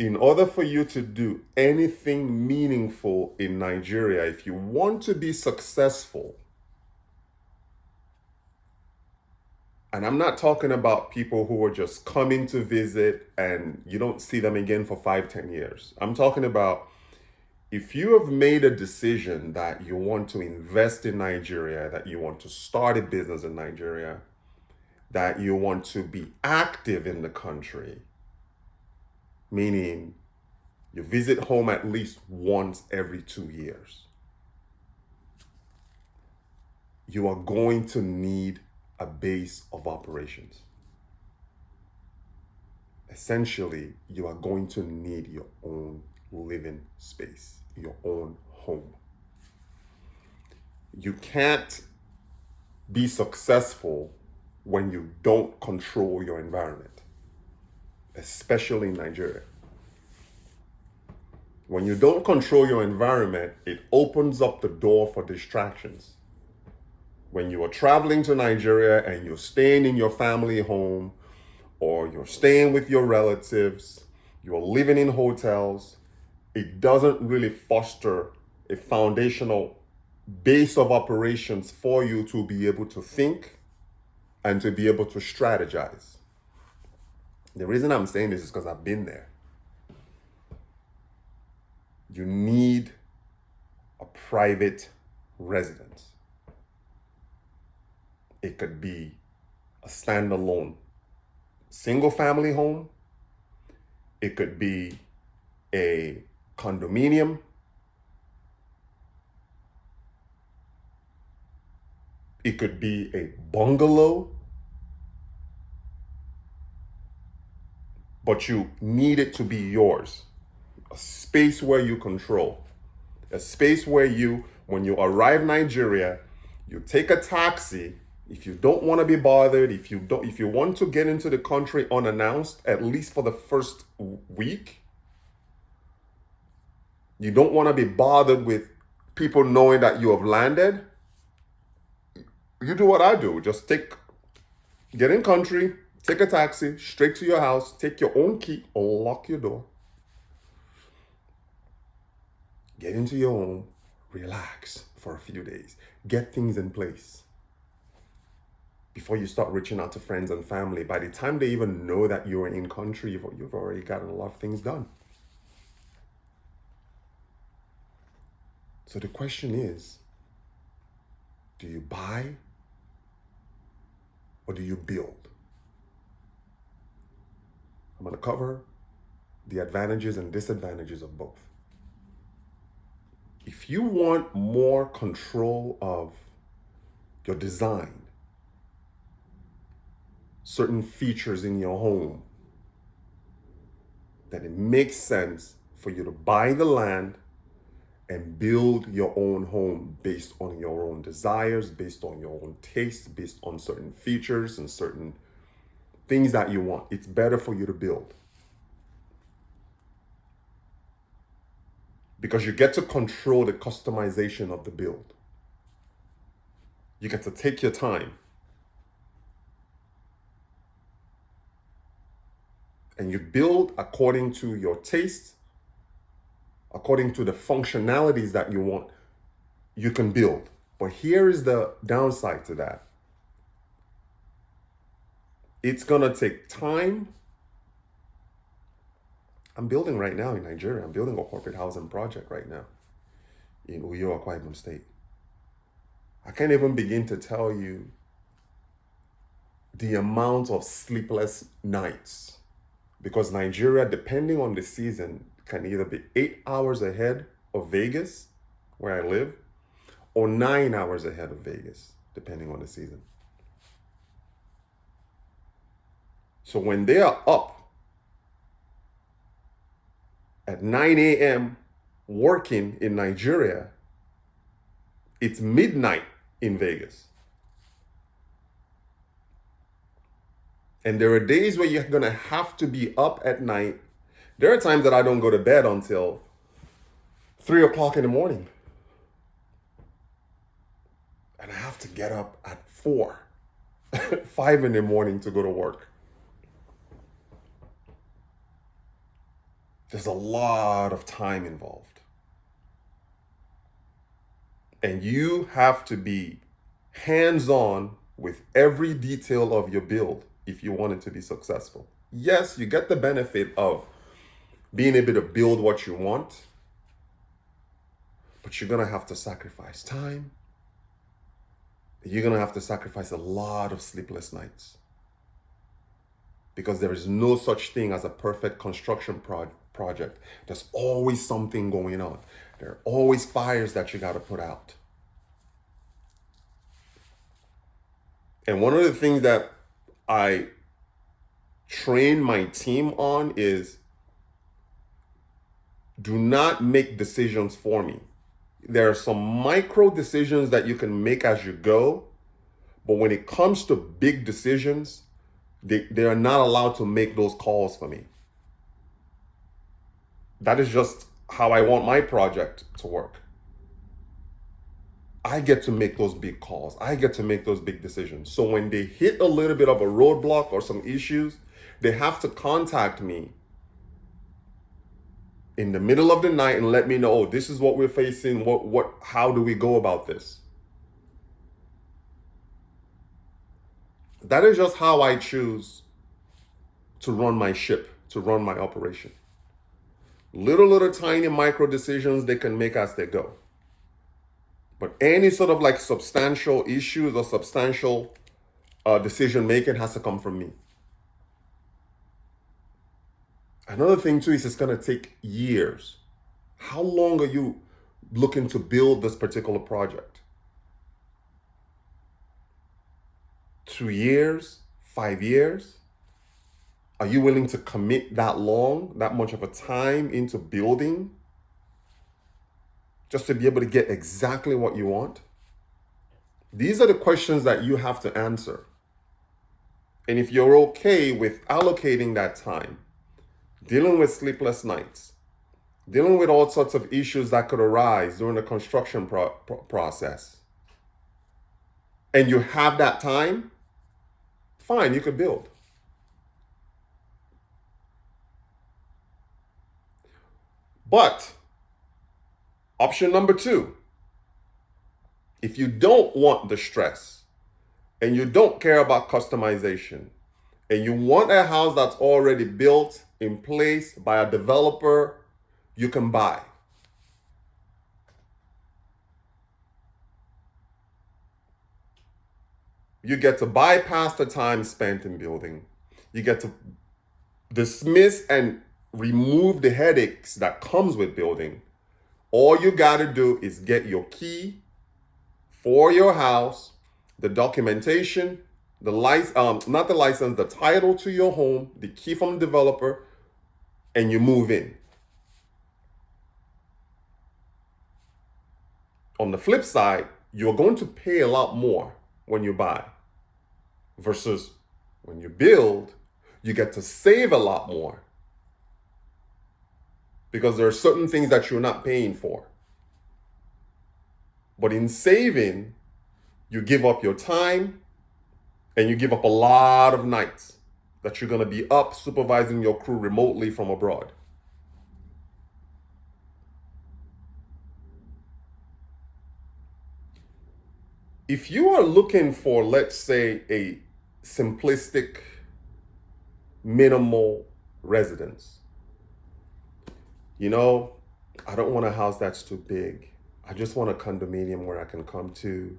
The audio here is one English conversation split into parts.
in order for you to do anything meaningful in Nigeria, if you want to be successful, and I'm not talking about people who are just coming to visit and you don't see them again for 5, 10 years. I'm talking about if you have made a decision that you want to invest in Nigeria, that you want to start a business in Nigeria, that you want to be active in the country, meaning you visit home at least once every 2 years, you are going to need a base of operations. Essentially, you are going to need your own living space, your own home. You can't be successful when you don't control your environment, especially in Nigeria. When you don't control your environment, it opens up the door for distractions. When you are traveling to Nigeria and you're staying in your family home, or you're staying with your relatives, you're living in hotels, it doesn't really foster a foundational base of operations for you to be able to think and to be able to strategize. The reason I'm saying this is because I've been there. You need a private residence. It could be a standalone single family home. It could be a condominium. It could be a bungalow. But you need it to be yours. A space where you control. A space where you, when you arrive in Nigeria, you take a taxi. If you don't want to be bothered, if you want to get into the country unannounced, at least for the first week, you don't want to be bothered with people knowing that you have landed, you do what I do. Just get in country, take a taxi, straight to your house, take your own key, unlock your door, get into your home, relax for a few days, get things in place. Before you start reaching out to friends and family, by the time they even know that you're in country, you've already gotten a lot of things done. So the question is, do you buy or do you build? I'm going to cover the advantages and disadvantages of both. If you want more control of your design, certain features in your home, then it makes sense for you to buy the land and build your own home based on your own desires, based on your own taste, based on certain features and certain things that you want. It's better for you to build. Because you get to control the customization of the build. You get to take your time. And you build according to your taste, according to the functionalities that you want, you can build. But here is the downside to that. It's gonna take time. I'm building right now in Nigeria. I'm building a corporate housing project right now in Uyo, Akwa Ibom State. I can't even begin to tell you the amount of sleepless nights, because Nigeria, depending on the season, can either be 8 hours ahead of Vegas, where I live, or 9 hours ahead of Vegas, depending on the season. So when they are up at 9 a.m. working in Nigeria, it's midnight in Vegas. And there are days where you're going to have to be up at night. There are times that I don't go to bed until 3 o'clock in the morning. And I have to get up at 4, 5 in the morning to go to work. There's a lot of time involved. And you have to be hands-on with every detail of your build if you want it to be successful. Yes, you get the benefit of being able to build what you want, but you're going to have to sacrifice time. You're going to have to sacrifice a lot of sleepless nights, because there is no such thing as a perfect construction project. There's always something going on. There are always fires that you got to put out. And one of the things that I train my team on is, do not make decisions for me. There are some micro decisions that you can make as you go, but when it comes to big decisions, they are not allowed to make those calls for me. That is just how I want my project to work. I get to make those big calls. I get to make those big decisions. So when they hit a little bit of a roadblock or some issues, they have to contact me in the middle of the night and let me know, oh, this is what we're facing. How do we go about this? That is just how I choose to run my ship, to run my operation. Little tiny micro decisions they can make as they go. But any sort of like substantial issues or substantial decision making has to come from me. Another thing too is it's going to take years. How long are you looking to build this particular project? 2 years? 5 years? Are you willing to commit that long, that much of a time into building, just to be able to get exactly what you want? These are the questions that you have to answer. And if you're okay with allocating that time, dealing with sleepless nights, dealing with all sorts of issues that could arise during the construction process, and you have that time, fine, you could build. But option number 2, if you don't want the stress and you don't care about customization and you want a house that's already built in place by a developer, you can buy. You get to bypass the time spent in building. You get to dismiss and remove the headaches that comes with building. All you got to do is get your key for your house, the documentation, the the title to your home, the key from the developer, and you move in. On the flip side, you're going to pay a lot more when you buy versus when you build, you get to save a lot more, because there are certain things that you're not paying for. But in saving, you give up your time and you give up a lot of nights that you're going to be up supervising your crew remotely from abroad. If you are looking for, let's say, a simplistic, minimal residence, I don't want a house that's too big. I just want a condominium where I can come to,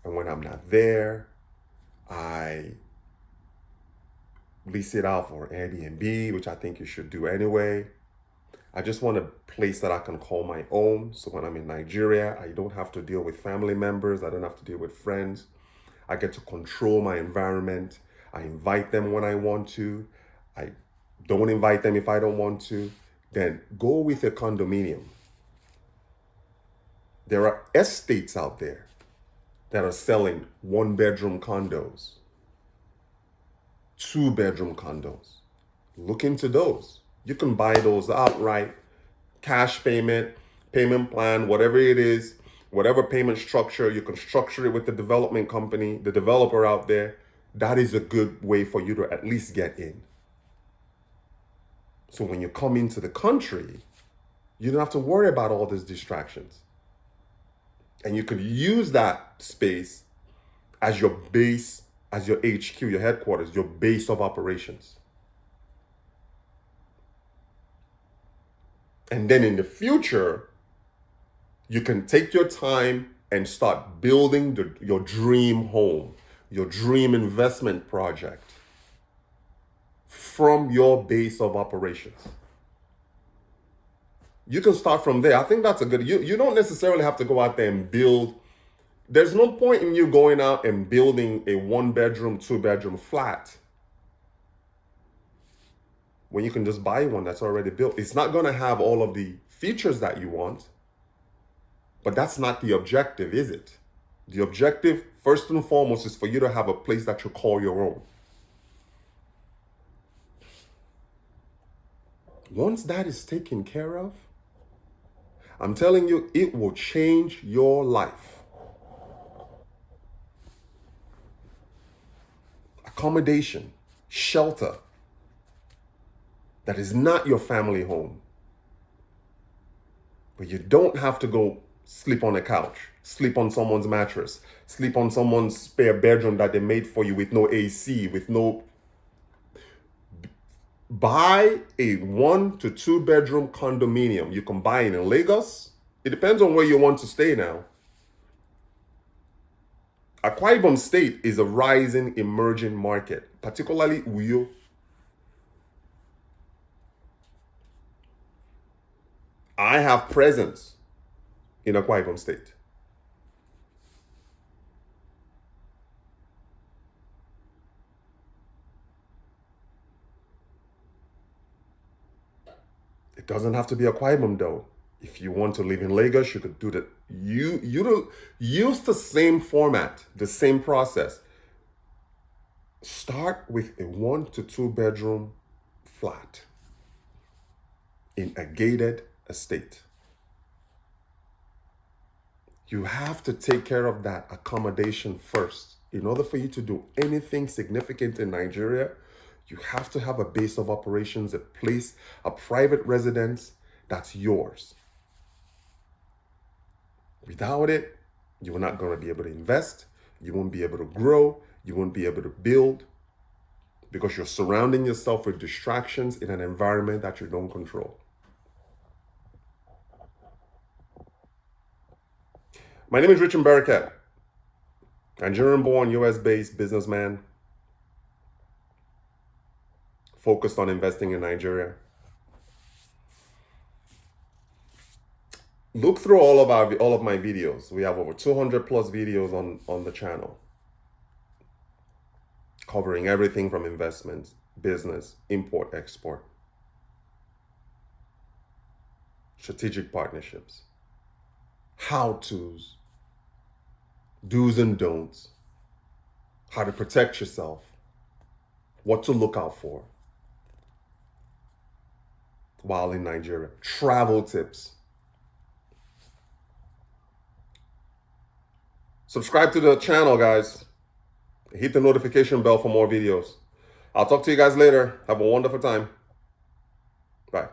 and when I'm not there, I lease it out for Airbnb, which I think you should do anyway. I just want a place that I can call my own. So when I'm in Nigeria, I don't have to deal with family members. I don't have to deal with friends. I get to control my environment. I invite them when I want to. I don't invite them if I don't want to. Then go with a condominium. There are estates out there that are selling 1-bedroom condos, 2-bedroom condos. Look into those. You can buy those outright, cash payment, payment plan, whatever it is, whatever payment structure, you can structure it with the development company, the developer out there. That is a good way for you to at least get in. So when you come into the country, you don't have to worry about all these distractions. And you could use that space as your base, as your HQ, your headquarters, your base of operations. And then in the future, you can take your time and start building your dream home, your dream investment project from your base of operations. You can start from there. I think that's a good, you don't necessarily have to go out there and build. There's no point in you going out and building a 1-bedroom, 2-bedroom flat when you can just buy one that's already built. It's not going to have all of the features that you want, but that's not the objective, is it? The objective, first and foremost, is for you to have a place that you call your own. Once that is taken care of, I'm telling you, it will change your life. Accommodation, shelter that is not your family home. But you don't have to go sleep on a couch, sleep on someone's mattress, sleep on someone's spare bedroom that they made for you with no AC, with no... Buy a 1 to 2 bedroom condominium. You can buy it in Lagos. It depends on where you want to stay now. Akwa Ibom State is a rising, emerging market, particularly Uyo. I have presence in Akwa Ibom State. It doesn't have to be Akwa Ibom though. If you want to live in Lagos, you could do that. You use the same format, the same process. Start with a 1 to 2 bedroom flat in a gated estate. You have to take care of that accommodation first. In order for you to do anything significant in Nigeria, you have to have a base of operations, a place, a private residence that's yours. Without it, you're not going to be able to invest. You won't be able to grow. You won't be able to build because you're surrounding yourself with distractions in an environment that you don't control. My name is Richard Barakat, Nigerian-born, US-based businessman, focused on investing in Nigeria. Look through all of my videos. We have over 200 plus videos on the channel, covering everything from investments, business, import, export, strategic partnerships, how-tos, do's and don'ts, how to protect yourself, what to look out for while in Nigeria, travel tips. Subscribe to the channel, guys. Hit the notification bell for more videos. I'll talk to you guys later. Have a wonderful time. Bye.